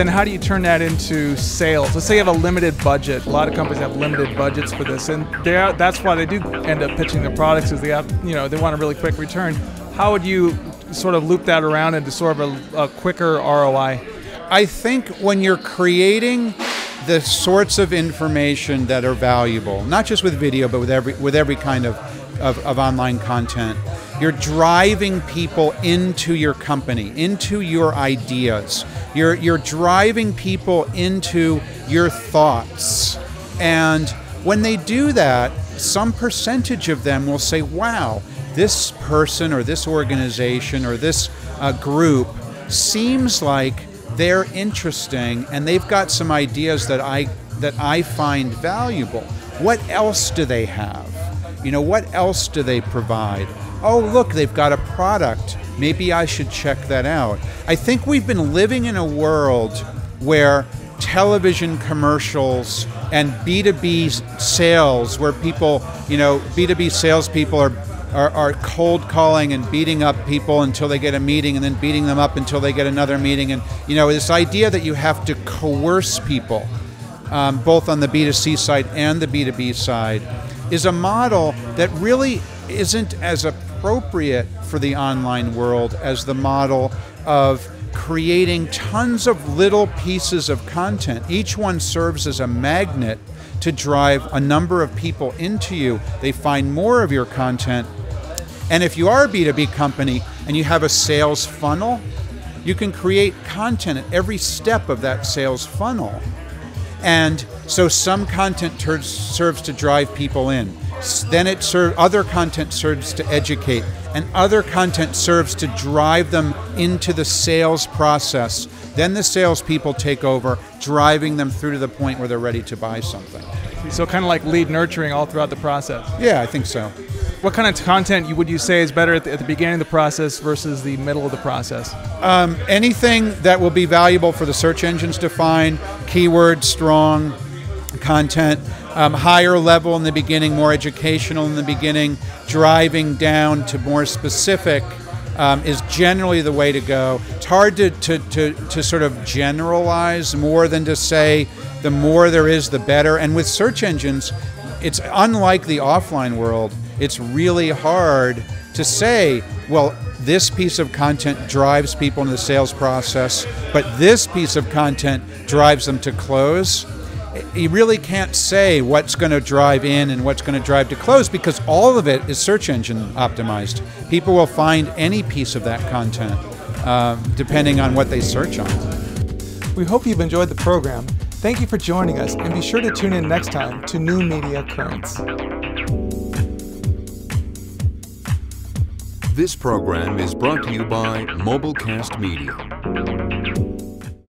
then how do you turn that into sales? Let's say you have a limited budget. A lot of companies have limited budgets for this, and that's why they do end up pitching their products, is they have, they want a really quick return. How would you sort of loop that around into sort of a quicker ROI? I think when you're creating the sorts of information that are valuable, not just with video, but with every kind of online content, you're driving people into your company, into your ideas. You're driving people into your thoughts. And when they do that, some percentage of them will say, wow, this person or this organization or this group seems like they're interesting and they've got some ideas that I find valuable. What else do they have? What else do they provide? Oh, look, they've got a product. Maybe I should check that out. I think we've been living in a world where television commercials and B2B sales, where people, B2B salespeople are cold calling and beating up people until they get a meeting and then beating them up until they get another meeting. And, this idea that you have to coerce people, both on the B2C side and the B2B side, is a model that really isn't as appropriate for the online world as the model of creating tons of little pieces of content. Each one serves as a magnet to drive a number of people into you. They find more of your content. And if you are a B2B company and you have a sales funnel, you can create content at every step of that sales funnel. And so some content serves to drive people in. Then other content serves to educate, and other content serves to drive them into the sales process. Then the salespeople take over, driving them through to the point where they're ready to buy something. So kind of like lead nurturing all throughout the process. Yeah, I think so. What kind of content would you say is better at the beginning of the process versus the middle of the process? Anything that will be valuable for the search engines to find, keyword strong content, higher level in the beginning, more educational in the beginning, driving down to more specific is generally the way to go. It's hard to sort of generalize more than to say the more there is, the better. And with search engines, it's unlike the offline world. It's really hard to say, well, this piece of content drives people into the sales process, but this piece of content drives them to close. You really can't say what's going to drive in and what's going to drive to close, because all of it is search engine optimized. People will find any piece of that content depending on what they search on. We hope you've enjoyed the program. Thank you for joining us, and be sure to tune in next time to New Media Currents. This program is brought to you by MobileCast Media.